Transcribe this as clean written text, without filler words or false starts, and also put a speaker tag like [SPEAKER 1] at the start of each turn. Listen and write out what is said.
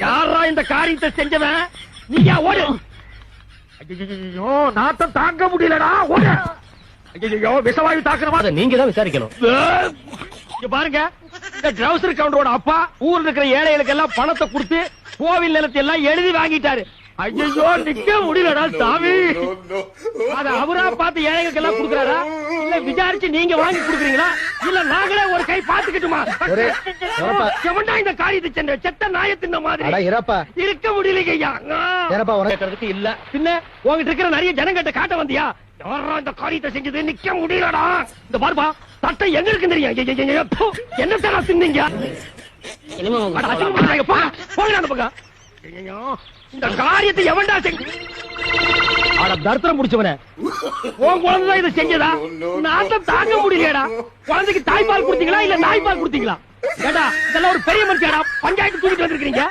[SPEAKER 1] யாரா இந்த காரியத்தை செஞ்சவன்? நீயா ஓடு. ஐயோ நாத்தம் தாங்க முடியலடா, ஓடு. ஐயோ விஷவாயு தாக்குறவா?
[SPEAKER 2] நீங்க தான் விசாரிக்கணும்.
[SPEAKER 1] இங்க பாருங்க, இந்த ட்ரௌசர் கவுண்டரோட அப்பா ஊர்ல இருக்கிற ஏழைகளுக்கு எல்லாம் பணத்தை கொடுத்து கோவில் நிலத்தை எல்லாம் எழுதி வாங்கிட்டாரு. ஐயோ நிக்க முடியலடா சாமி. அத அவரா பார்த்து ஏழைகளுக்கு எல்லாம் கொடுக்கறாரா, இல்ல விசாரிச்சு நீங்க வாங்கி கொடுக்குறீங்களா, இல்ல நாங்களே ஒரு கை பாத்துக்கிட்டுமா? எவன்டா இந்த காரியத்தை சென்ற செத்த நாயத்தின் மாதிரி இருக்க முடியலையா?
[SPEAKER 2] இல்ல
[SPEAKER 1] பின்ன உங்ககிட்ட இருக்கிற நிறைய ஜனங்கிட்ட காட்ட வந்தியா? யாரா இந்த காரியத்தை செஞ்சது? நிக்க முடியலடா. இந்த பாருப்பா, சட்டை எங்க இருக்கு தெரியும். என்ன சார் தின்னீங்க? இந்த காரியத்தை எவன்டா செஞ்ச? தர்த்தரம் முடிச்சவன உன் குழந்தைதான் இதை செஞ்சதா? நாட்டம் தாங்க முடியலடா. குழந்தைக்கு தாய்ப்பால் கொடுத்தீங்களா இல்ல நாய்ப்பால் கொடுத்தீங்களா? கேட்டா இதெல்லாம் ஒரு பெரிய மனுஷடா, பஞ்சாயத்து தூக்கிட்டு வந்திருக்கீங்க.